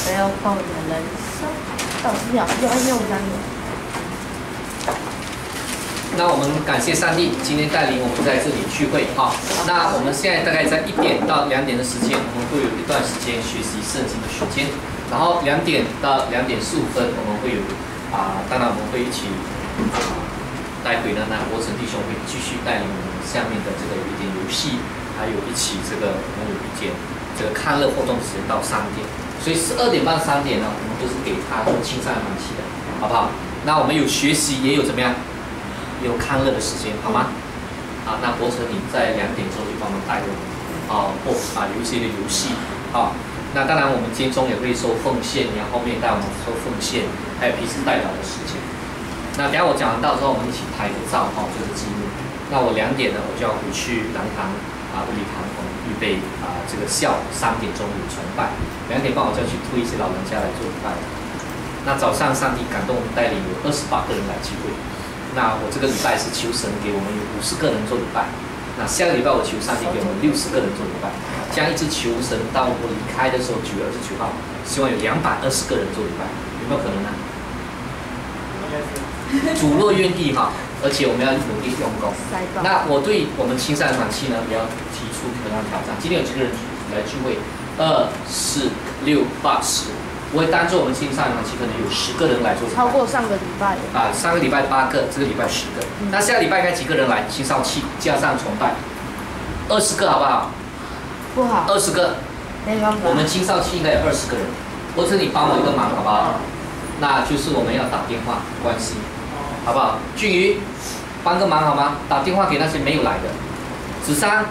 没有空的人生，又3年。那我们感谢上帝今天带领我们在这里聚会哈。那我们现在大概在1点到2点的时间，我们会有一段时间学习圣经的时间。然后2点到2点15分，我们会有当然我们会一起待会呢，那国成弟兄会继续带领我们下面的这个有一点游戏，还有一起这个我们有一点这个康乐活动时间到3点。所以12点半3点呢，我们都是给他做青山团契的，好不好？那我们有学习，也有怎么样？有康乐的时间，好吗？那国成你在2点之后就帮忙带我们，有一些的游戏，那当然我们今中也会收奉献，然后后面带我们收奉献，还有彼此代表的时间。那等下我讲完到之后，我们一起拍个照，就是记录。那我2点呢，我就要回去南堂物理堂，我们预备这个下午3点钟有崇拜，2点半我就要去推一些老人家来做礼拜。那早上上帝感动带领有28个人来聚会。那我这个礼拜是求神给我们有50个人做礼拜，那下个礼拜我求上帝给我们60个人做礼拜，这样一直求神到我离开的时候9月29号，希望有220个人做礼拜，有没有可能呢？主若愿意而且我们要努力用功。那我对我们青山团契呢，也要提出同样挑战。今天有几个人来聚会？2、4、6、8、10。我会当做我们青山团契可能有10个人来做礼拜。超过上个礼拜。上个礼拜8个，这个礼拜10个。那下个礼拜应该几个人来？青少期加上崇拜，20个好不好？不好。20个。没办法。我们青少期应该有20个人。或者你帮我一个忙好不好？那就是我们要打电话关心，好不好？俊宇，帮个忙好吗？打电话给那些没有来的。子珊。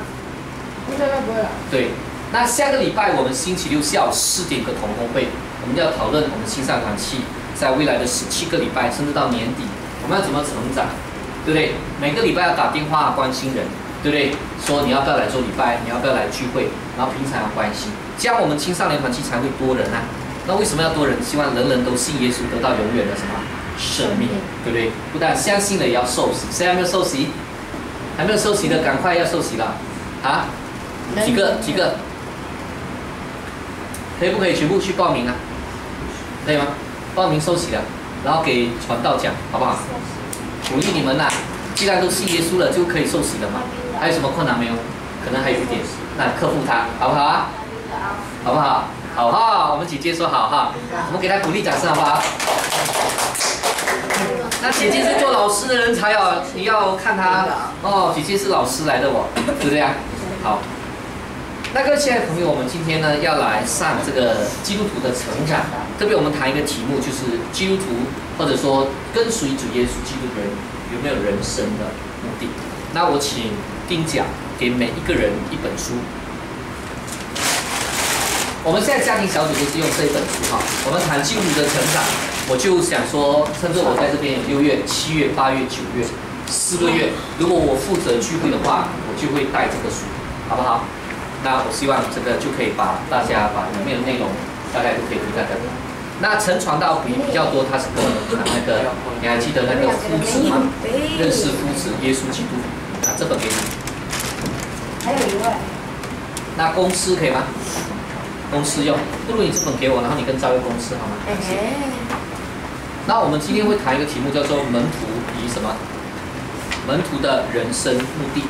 应该不会来。对。那下个礼拜我们星期六下午4点个同工会，我们要讨论我们青山团契在未来的17个礼拜，甚至到年底，我们要怎么成长，对不对？每个礼拜要打电话关心人，对不对？说你要不要来做礼拜，你要不要来聚会，然后平常要关心，这样我们青少年团契才会多人啊。那为什么要多人？希望人人都信耶稣，得到永远的什么生命，对不对？不但相信了，也要受洗。谁还没有受洗？还没有受洗的，赶快要受洗了啊！几个？可以不可以全部去报名啊？可以吗？报名受洗了，然后给传道讲，好不好？鼓励你们呐，既然都信耶稣了，就可以受洗了嘛。还有什么困难没有？可能还有一点，那克服它，好不好啊？好不好？好哈，我们姐姐说好哈，我们给她鼓励掌声好不好？那姐姐是做老师的人才哦，你要看她姐姐是老师来的对不对啊？好。那各位亲爱的朋友，我们今天呢要来上这个基督徒的成长，特别我们谈一个题目，就是基督徒或者说跟随主耶稣基督的人有没有人生的目的？那我请丁讲给每一个人一本书。我们现在家庭小组就是用这一本书我们谈基督徒的成长，我就想说，趁着我在这边有6月、7月、8月、9月4个月，如果我负责聚会的话，我就会带这个书，好不好？那我希望这个就可以把大家把里面的内容大概都可以读在这里。那陈传道比较多，他是跟我们谈那个，你还记得那个夫子吗？认识夫子耶稣基督，这本给你。还有一位。那公司可以吗？公司用，不如你这本给我，然后你跟教会公司好吗？那我们今天会谈一个题目，叫做门徒以什么？门徒的人生目的。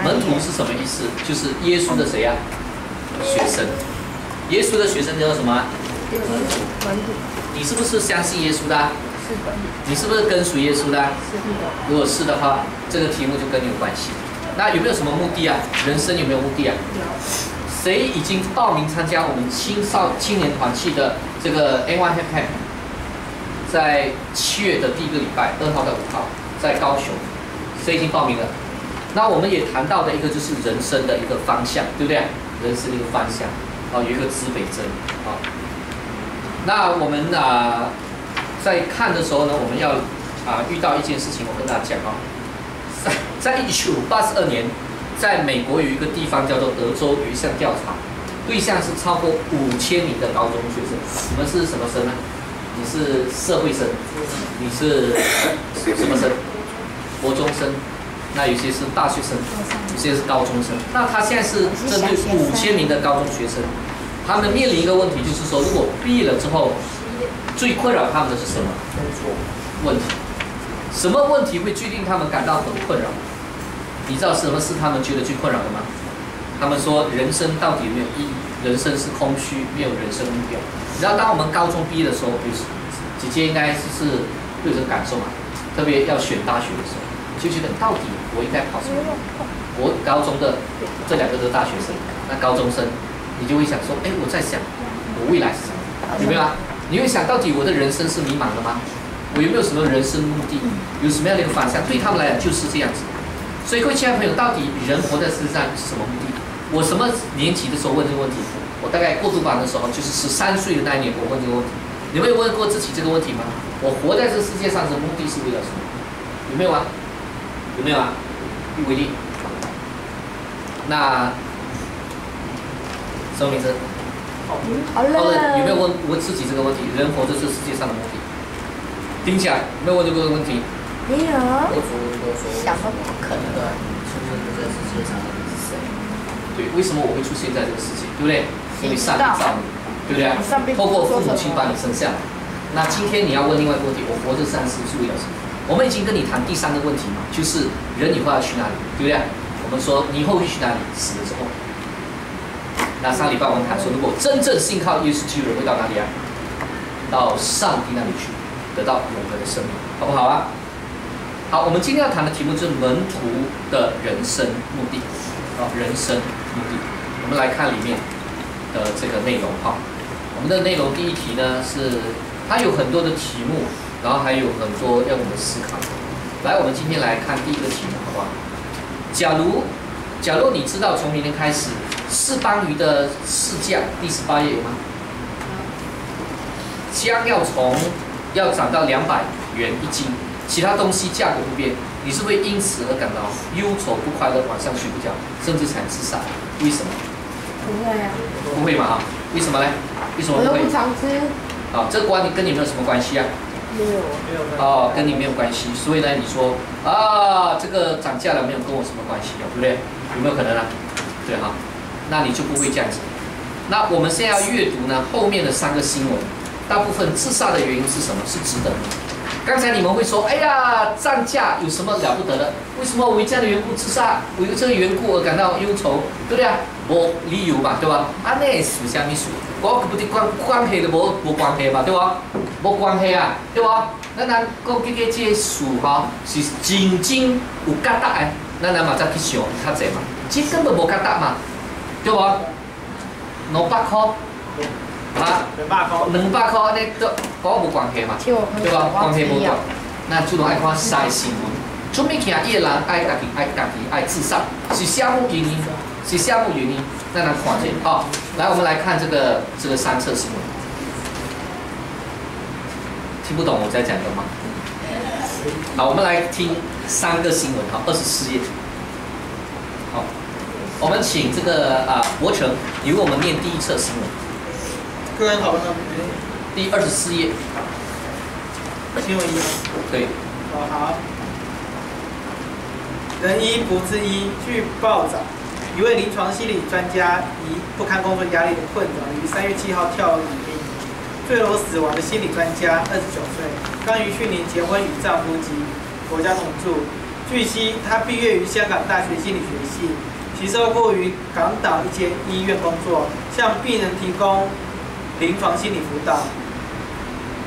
门徒是什么意思？就是耶稣的谁呀？学生。耶稣的学生叫什么？门徒。你是不是相信耶稣的？是的。你是不是跟随耶稣的？是的。如果是的话，这个题目就跟你有关系。那有没有什么目的啊？人生有没有目的啊？有。谁已经报名参加我们青年团契的这个 N1 Camp， 在7月的第1个礼拜，2号到5号，在高雄，谁已经报名了？那我们也谈到的一个就是人生的一个方向，对不对？人生的一个方向，有一个指北针，那我们在看的时候呢，我们要遇到一件事情，我跟大家讲在1982年，在美国有一个地方叫做德州，有一项调查，对象是超过5000名的高中学生。你们是什么生呢？你是社会生，你是什么生？国中生。那有些是大学生，有些是高中生。那他现在是针对5000名的高中学生，他们面临一个问题，就是说，如果毕业了之后，最困扰他们的是什么？工作问题。什么问题会最令他们感到很困扰？你知道什么是他们觉得最困扰的吗？他们说人生到底有没有意义？人生是空虚，没有人生目标。你知道，当我们高中毕业的时候，姐姐应该是会有这个感受嘛？特别要选大学的时候，就觉得到底我应该考什么？我高中的这2个都是大学生，那高中生你就会想说，哎，我在想我未来是什么？有没有啊？你会想到底我的人生是迷茫的吗？我有没有什么人生目的？有什么样的一个方向？对他们来讲就是这样子。所以各位亲爱的朋友，到底人活在世上是什么目的？我什么年纪的时候问这个问题？我大概过渡班的时候，就是13岁的那一年，我问这个问题。你有没有问过自己这个问题吗？我活在这世界上的目的是为了什么？有没有啊？有没有啊？一为例。那什么名字？好了，有没有问自己这个问题？人活在这世界上的目的？听起来有没有问这个问题？没有。我主都说想都不可能。对，出现在这个世界上的你是谁？对，为什么我会出现在这个世界？对不对？因为上帝造你，对不对？透过父母亲把你生下来。那今天你要问另外一个问题：我活着3世是为了什么？我们已经跟你谈第3个问题嘛，就是人以后要去哪里，对不对？我们说你以后会去哪里？死了之后。那上礼拜我们谈说，如果真正信靠耶稣基督的人会到哪里啊？到上帝那里去，得到永恒的生命，好不好啊？好，我们今天要谈的题目就是门徒的人生目的。人生目的，我们来看里面的这个内容哈。我们的内容第一题呢是，它有很多的题目，然后还有很多要我们思考。来，我们今天来看第一个题目，好不好？假如你知道从明天开始，4邦鱼的市价第18页有吗？将要涨到200元1斤，其他东西价格不变。你是会因此而感到忧愁不快乐，晚上睡不着，甚至想自杀？为什么？不会啊。不会嘛哈？为什么呢？为什么不会？我都不常吃。啊，这跟你没有什么关系啊？没有。哦，跟你没有关系。所以呢，你说啊，这个涨价了没有跟我什么关系啊？对不对？有没有可能啊？对哈，那你就不会这样子。那我们现在要阅读呢后面的3个新闻，大部分自杀的原因是什么？是值得的。刚才你们会说，哎呀，涨价有什么了不得的？为什么为这样的缘故自杀？为这个缘故而感到忧愁，对不对啊？无理由嘛，对吧？啊，那是什么事？我不是关系都无关系嘛，对吧？无关系啊，对吧？咱讲这个事哈，是真正有价值的，咱嘛再去想较济嘛。这根本无价值嘛，对吧？200块。啊，200块，那都跟我无关系嘛，对吧？关系无大。那主动爱看晒新闻，做物件伊个人爱家己爱自杀，是啥物原因？是啥物原因？咱来看一下。好，来我们来看这个3册新闻。听不懂我在讲的吗？好，我们来听3个新闻，好，24页。好，我们请这个博成，你为我们念第1册新闻。各位好，第24页，新闻1。对。好。人医不治医，据报道，一位临床心理专家以不堪工作压力的困扰，于3月7号跳楼殒命。坠楼死亡的心理专家29岁，刚于去年结婚，与丈夫及国家同住。据悉，她毕业于香港大学心理学系，其受雇于港岛一间医院工作，向病人提供临床心理辅导。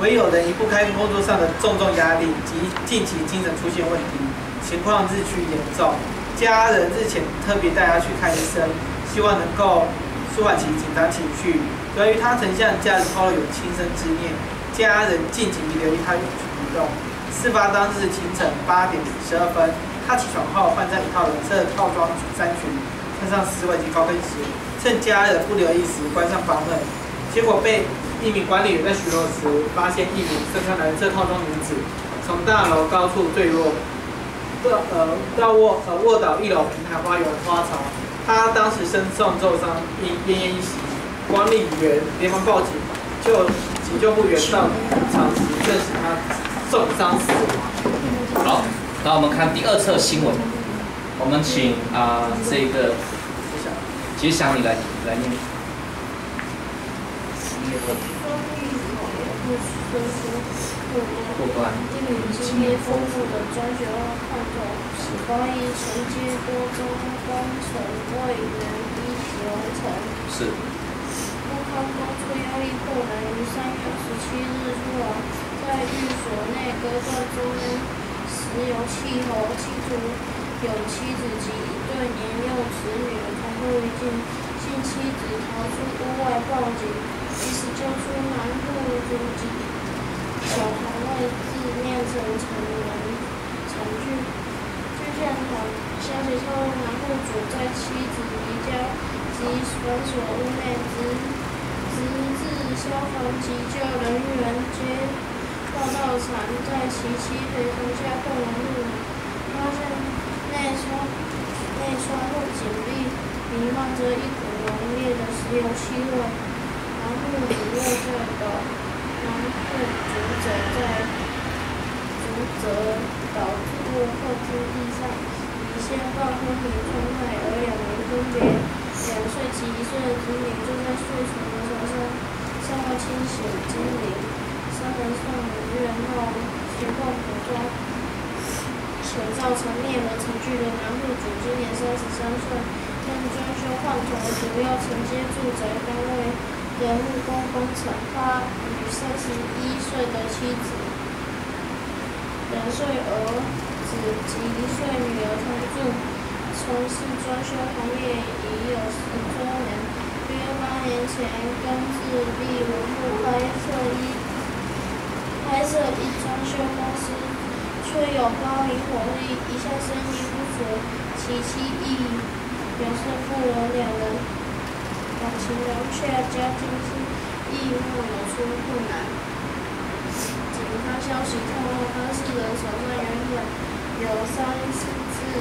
唯有人一不堪工作上的重压力及近期精神出现问题，情况日趋严重。家人日前特别带他去看医生，希望能够舒缓其紧张情绪。由于他曾向家人透露有轻生之念，家人近期留意他有举动。事发当日清晨8点12分，他起床后换上一套蓝色套装衫裙，穿上丝袜及高跟鞋，趁家人不留意时关上房门。结果被一名管理员在巡逻时发现一名身穿蓝色套装女子从大楼高处坠落，卧倒1楼平台花园花槽。他当时身受重伤，奄奄一息。管理员连忙报警，急救部员到场时证实他重伤死亡。好，那我们看第2册新闻，我们请这个杰祥你来念。过关。经验丰富的专学范畴，可以承接多宗工程未能一起完成。是。不堪工作压力后，能于3月27日出来，在寓所内隔断中央石油气喉，清除有妻子及一对年幼子女的同步于境，幸妻子逃出屋外报警，及时救出男户主及小孩未自酿成成人惨剧。据现场消息透露，男户主在妻子离家及本所屋内直至消防急救人员接报到场，在其妻陪同下破门入内，发现内窗户紧闭，弥漫着一股浓烈的石油气味。男户主又在男户主倒卧客厅地上，以先报昏迷状态，而2人分别2岁及1岁的子女就在睡床的床上尚未清醒精灵。3人送医院后情况普通，且造成灭门惨剧的男户主今年33岁，任专修范畴主要承接住宅单位的木工工程。他与31岁的妻子、2岁儿子及1岁女儿同住，从事专修行业已有10多年。约8年前，根自立文部开设一专修公司，却有高明火力，一向生意不俗。其妻亦表示父母2人感情融洽，家境亦没有出困难。警方消息透露，当事人手上原本有3至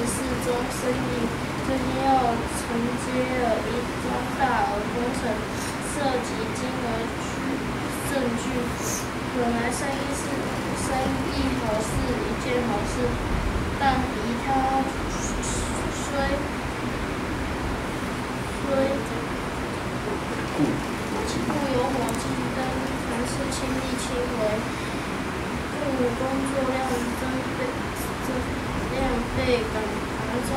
4宗生意，最近又承接了一桩大额工程，涉及金额甚巨。本来生意好是一件好事，但以他虽固有火气，但凡事亲力亲为，故工作量倍感繁重。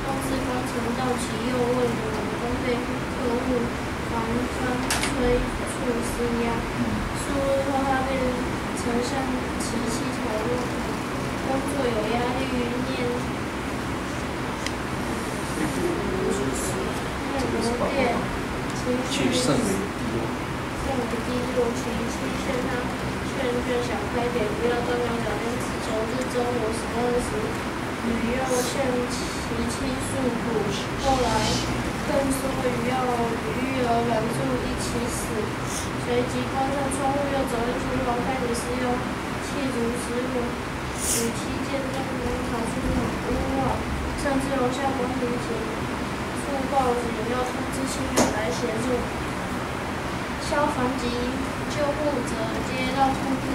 公司工程到期又为员工被客户防催促施压，数日后他便曾向其妻讨论工作有压力，念罗店情绪甚为低落，其妻劝想开点，不要端两天9日中午12时，女又劝其妻诉苦，后来更说与儿忍住一起死。随即关上窗户，又走进厨房，开始使用气炉食火。与其见证能跑出屋外，甚至楼下管理处报警，要通知亲友来协助。消防及救护者接到通知，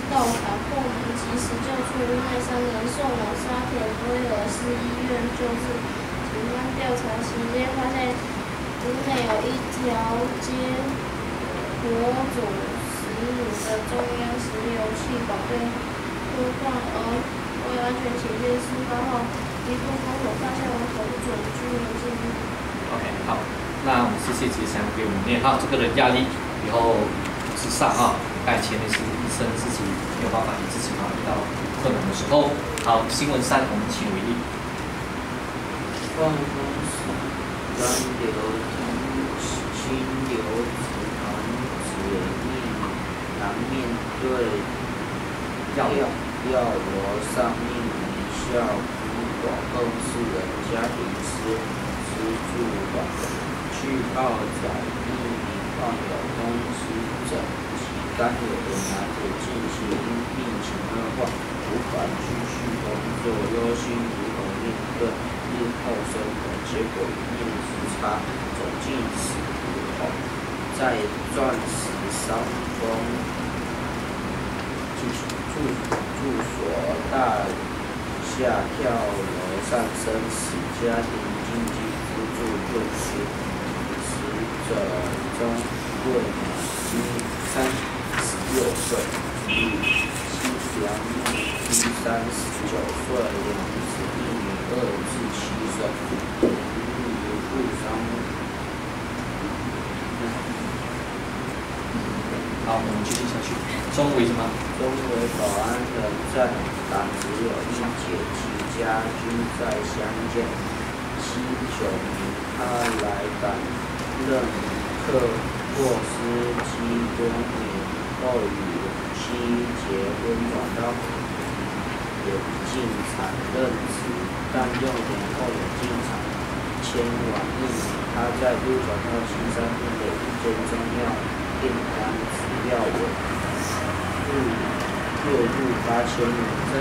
到场后能及时救出屋内3人，送往沙田威尔斯医院救治。警方调查期间发现，屋内有一条接火主食乳的中央石油气管被割断，而为安全起见，事发后一部封锁发现为不准居民进入。OK， 好，那我们谢谢杰祥给我们念哈，这个人压力以后之上哈，刚才前面是医生自己没有办法以自己嘛，遇到困难的时候。好，新闻3，我们请为例。放风时，燃流清流池塘解密南面对药楼上命名校主管共4人家庭吃住馆，据报载1名患有风湿疹及肝瘤的男子近期因病情恶化，无法继续工作，忧心如何面对日后生活，结果一念之差，走进死胡同，在钻石山峰住所大厦跳楼上生死，家庭经济支柱又死者中贵娘今36岁，妻梁木今39岁，两子一女2至7岁。不伤。好，我们继续下去。中为什么？中为保安人在，党只有一姐，其家均在相见。7、9年，他来担任客霍斯基多年后与妻结婚，转到眼镜厂任职，但6年后眼镜厂迁往1年，他再度转到新山县的一间中药店当资料委，月入8000元，在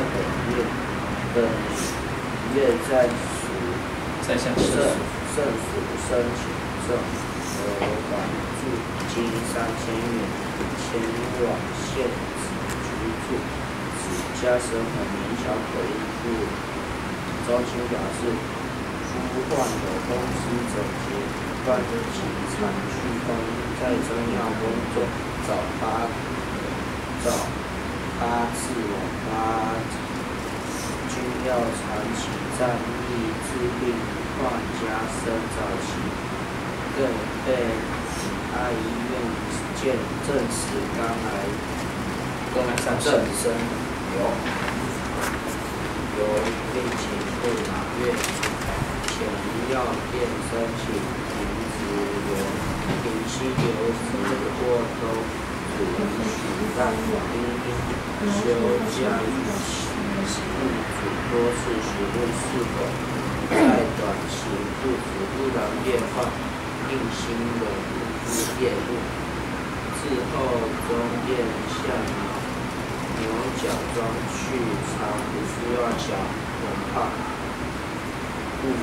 本月在向市府申请证和款助金3000元，前往县居住，此家生活年小可应付。周清表示，夫患有公司整洁办其产区供应，在中药工作，找8次往8均要长期战役治病患加深早期，更被他医院证实肝癌正生由病情不拿月前药店申请停息留职或都不允许，但因休假与雇主多次询问是否在短期雇主突然变换令新的业务，之后中店向牛角庄去查不需要缴文化，雇主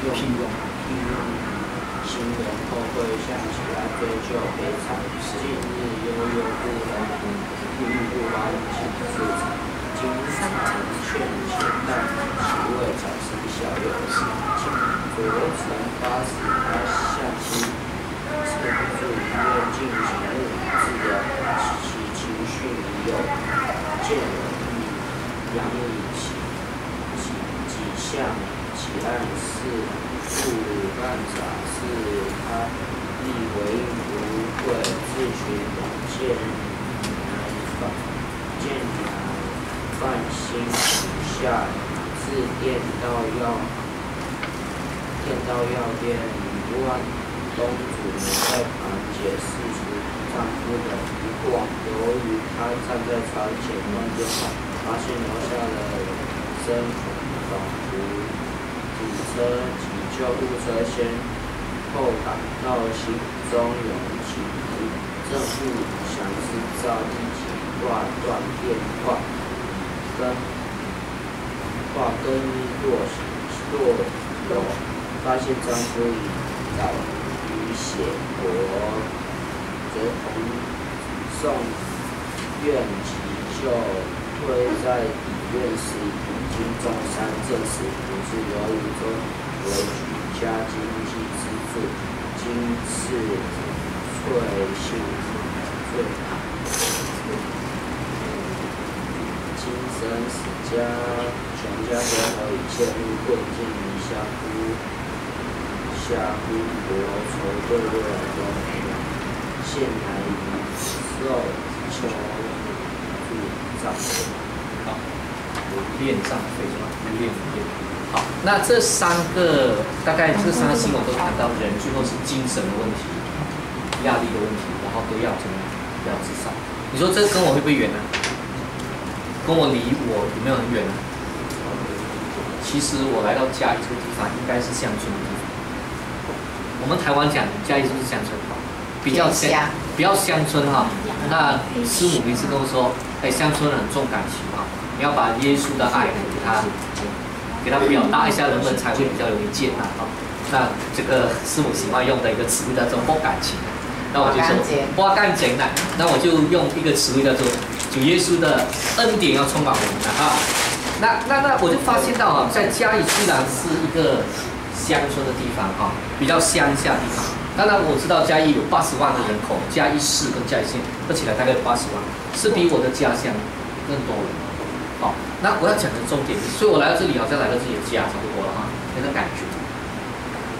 用新人后会向其他追究赔偿。近日悠悠不发起市场，经常劝解，但其未产生效用的事情。昨晨8时，他向其陈述医院进行物理治疗，其情绪已有见人杨以几项其案是副办法是他亦回应不会自询见范新下至电到药店问东主人在旁解释出丈夫的疑惑，由于他站在床前关电话，发现楼下的身仿佛堵车及救护车先后赶到，心中涌起正不想知道，立即挂断电话，跟落楼，发现丈夫已倒于血泊，则同送院急救，推在医院时已经中伤，证实不治，由于中为举家经济支柱，今次翠性最大，今生死全家生活已陷入困境，下夫国筹对未来都没有，现来已受求助丈夫。好，无恋丈夫是吧？无恋。好，那这3个大概这3个新闻都谈到人最后是精神的问题、压力的问题，然后都要怎么样？要自杀。你说这跟我会不会远呢？跟我离我有没有很远呢？其实我来到嘉义这个地方应该是乡村的地方。我们台湾讲嘉义是不是乡村？比较乡村哈。那师母一次跟我说，乡村人很重感情哈，你要把耶稣的爱给他表达一下，人们才会比较容易接纳哈。那这个师母喜欢用的一个词汇叫做博感情。那我就说博感情呢，那我就用一个词汇叫做主耶稣的恩典要充满我们的哈。那我就发现到啊，在嘉义虽然是一个乡村的地方哈，比较乡下的地方，当然我知道嘉义有80万的人口，嘉义市跟嘉义县合起来大概有80万，是比我的家乡更多人。好，那我要讲的重点，所以我来到这里好像来到自己的家差不多了哈，那个感觉。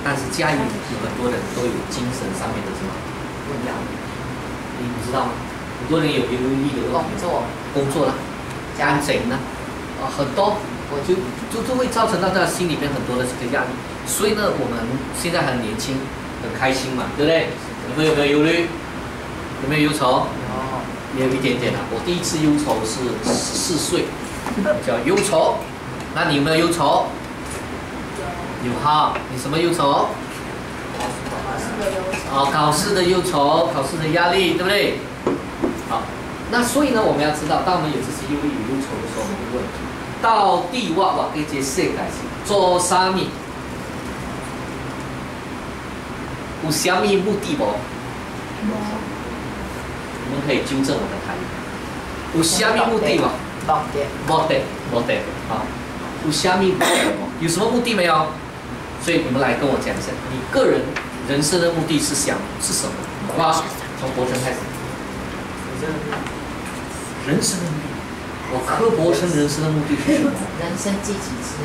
但是嘉义有很多人都有精神上面的什么问题，你知道吗？很多人有忧郁的问题，工作啦，家庭呢，很多，我就会造成到他心里面很多的这个压力。所以呢，我们现在很年轻，很开心嘛，对不对？你们有没有忧虑？有没有忧愁？也有一点点啦。我第一次忧愁是14岁，叫忧愁。那你有没有忧愁？有哈，你什么忧愁？考试的忧愁，考试的压力，对不对？好，那所以呢，我们要知道，当我们有这些忧虑与忧愁的时候，我们会问：到底我给这世界是做啥物？有啥物目的无？我们可以纠正我的台语。有啥物目的无？目的，好。有啥物目的无？有什么目的没有？所以你们来跟我讲一下，你个人人生的目的是什么？好不好？从博成开始。人生的目的，我柯博成人生的目的是什么？人生几几次？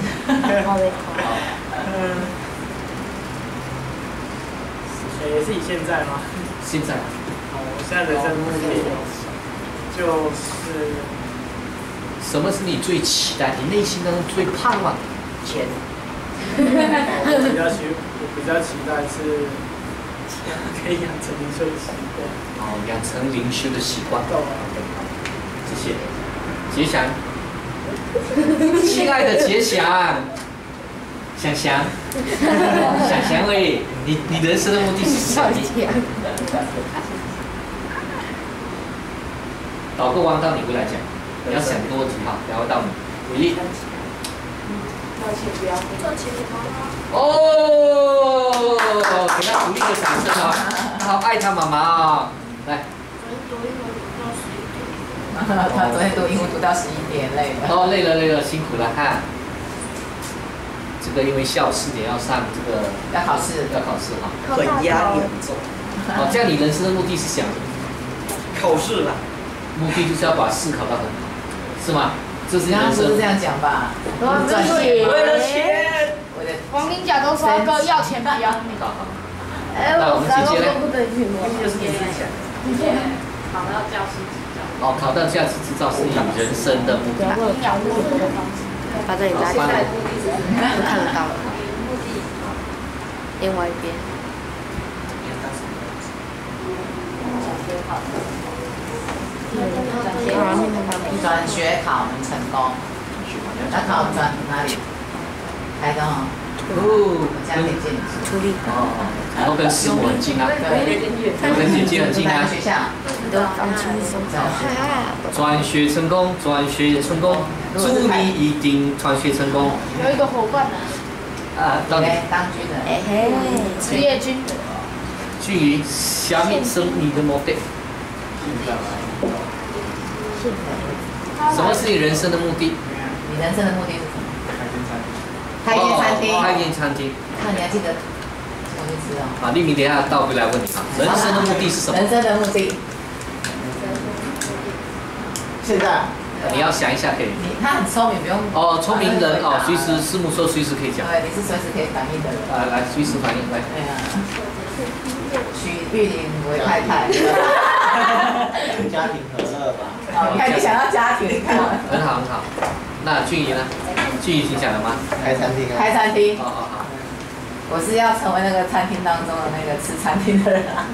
也是以现在吗？现在。我现在人生目的就是什么是你最期待？你内心当中最盼望的？钱。我比较期待是可以养成灵修的习惯。养成灵修的习惯。谢谢。杰祥，亲爱的杰祥，想喂，你人生的目的是什么？导个弯到你回来讲，你要想多几号，然后到你。伟丽。赚钱给妈妈。哦，给他鼓励的掌声啊！他好爱他妈妈啊！来。他昨天读英文读到11点，累了。累了，辛苦了哈。这个因为下午4点要上这个。要考试哈。很压力很重。这样你人生的目的是想？考试啦。目的就是要把试考到很好，是吗？这是你人生。不是这样讲吧？赚钱，为了钱。王林甲都说哥要钱不要命。那我们姐姐呢？就是你自己讲。考到教师执照。考到教师执照是你人生的目的。把这里拉起来，就看得到了。另外一边。转学考能成功，要考转哪里？台东哦。家里近。处理。然后跟师母很近啊。对。跟姐姐很近啊。学校。都放轻松。转学成功，祝你一定转学成功。有一个伙伴当军人。职业军人。至于下面生你的目的。什么是你人生的目的？你人生的目的是什么？开一间餐厅。开一间餐厅。那你还记得什么意思哦？丽明等一下倒回来问你啊，人生的目的是什么？人生的目的。现在。你要想一下可以。他很聪明，不用。聪明人随时师母说随时可以讲。对，你是随时可以反应的人。来，随时反应来。对啊。娶玉玲为太太。家庭和乐吧。你看你想要家庭，很好。那俊怡呢？俊怡听讲了吗？开餐厅啊。开餐厅。好。我是要成为那个餐厅当中的那个吃餐厅的人啊。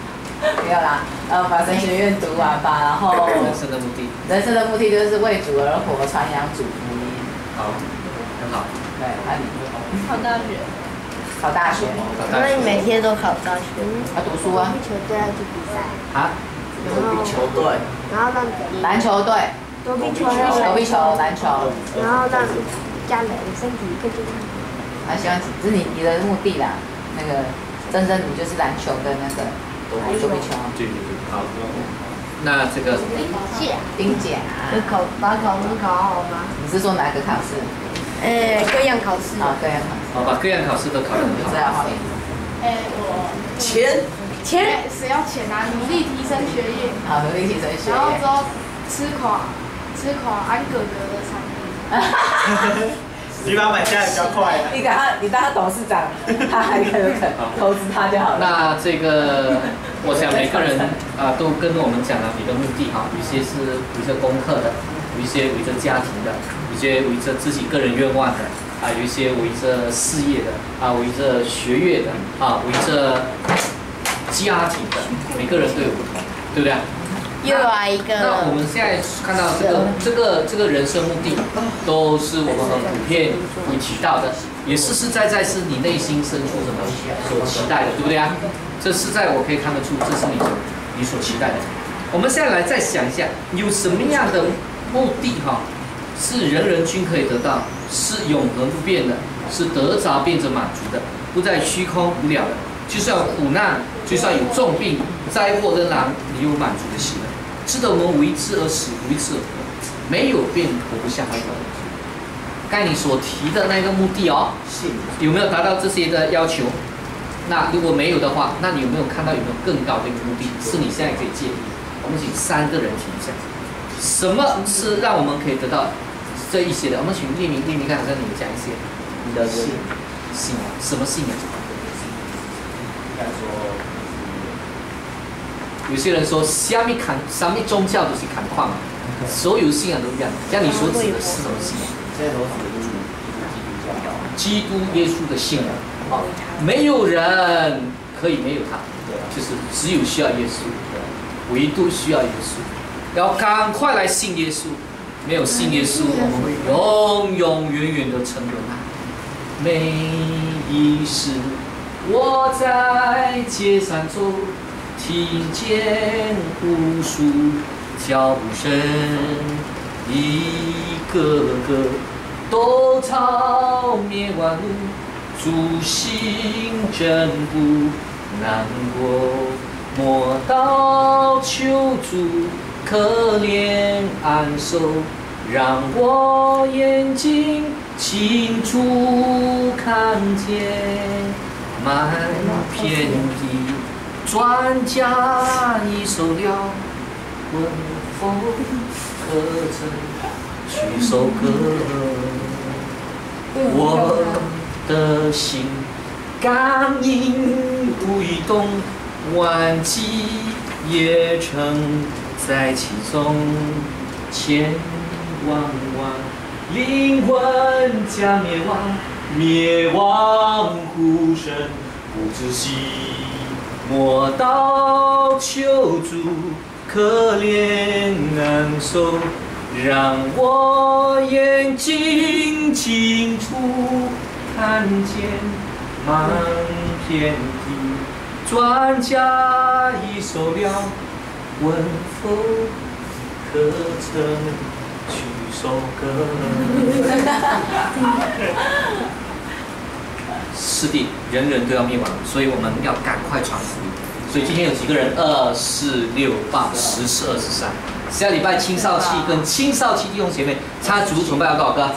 没有啦，把神学院读完吧，然后。人生的目的。人生的目的就是为主而活，传扬主福音。好，很好。对，考大学。那你每天都考大学？要读书啊。球队要去比赛。躲避球队。然后让篮球队。躲避球，篮球。然后让家人身体更健康。希望这是你的目的啦。那个真正你就是篮球的那个躲避球。对，好。那这个丁甲。把考试考好吗？你是说哪个考试？各样考试。各样考试。把各样考试都考得很好。这样好。钱。钱谁要钱啊？努力提升学业，好，努力提升学业。然后之后吃垮安哥哥的产品。你把它买下来比较快啊。你当他董事长，他还可以投资他就好了。那这个，我想每个人都跟我们讲了你的目的哈，有些是围着功课的，有一些围着家庭的，有些围着自己个人愿望的，有一些围着事业的，围着学业的，围着家庭的，每个人都有不同，对不对？又来一个。那我们现在看到这个人生目的，都是我们很普遍会提到的，也实实在在是你内心深处什么所期待的，对不对啊？这实在我可以看得出，这是你所期待的。我们现在来再想一下，有什么样的目的是人人均可以得到，是永恒不变的，是得着变着满足的，不再虚空无了的。就算有苦难，就算有重病、灾祸仍然你有满足的心了，值得我们为之而死，为之而活，没有便活不下去。该你所提的那个目的有没有达到这些的要求？那如果没有的话，那你有没有看到有没有更高的一个目的？是你现在可以建议。我们请3个人提一下，什么是让我们可以得到这一些的？我们请列明看，好像你讲一些你的信仰，什么信仰？有些人说，什么宗教都是看矿，所有信仰都一样。像你所指的是什么信仰？现在都是基督耶稣的信仰。没有人可以没有他，就是只有需要耶稣，唯独需要耶稣。要赶快来信耶稣，没有信耶稣，我们会永永远远的沉沦啊！每一时，我在街上走。听见无数脚步声，一个个都朝灭亡路，主心真不难过，莫道求主可怜安守，让我眼睛清楚看见满片地。专家已收了，问否可曾去首歌？我的心感应不移动，万机也曾在其中，千万灵魂将灭亡呼声不知息。莫道求主可怜安守，让我眼睛清楚看见满片地。专家已收了，问否可曾去首歌？是的，人人都要灭亡，所以我们要赶快传福音。所以今天有几个人？2、4、6、8、10、12、13。下礼拜青少期跟青少期弟兄姐妹参加主日崇拜要多少个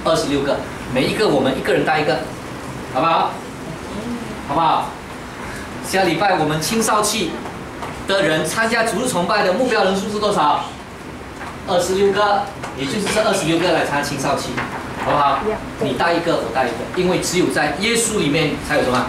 ？26个，每一个我们一个人带一个，好不好？好不好？下礼拜我们青少期的人参加主日崇拜的目标人数是多少？26个，也就是这26个来参加青少期。好不好？你带一个，我带一个，因为只有在耶稣里面才有什么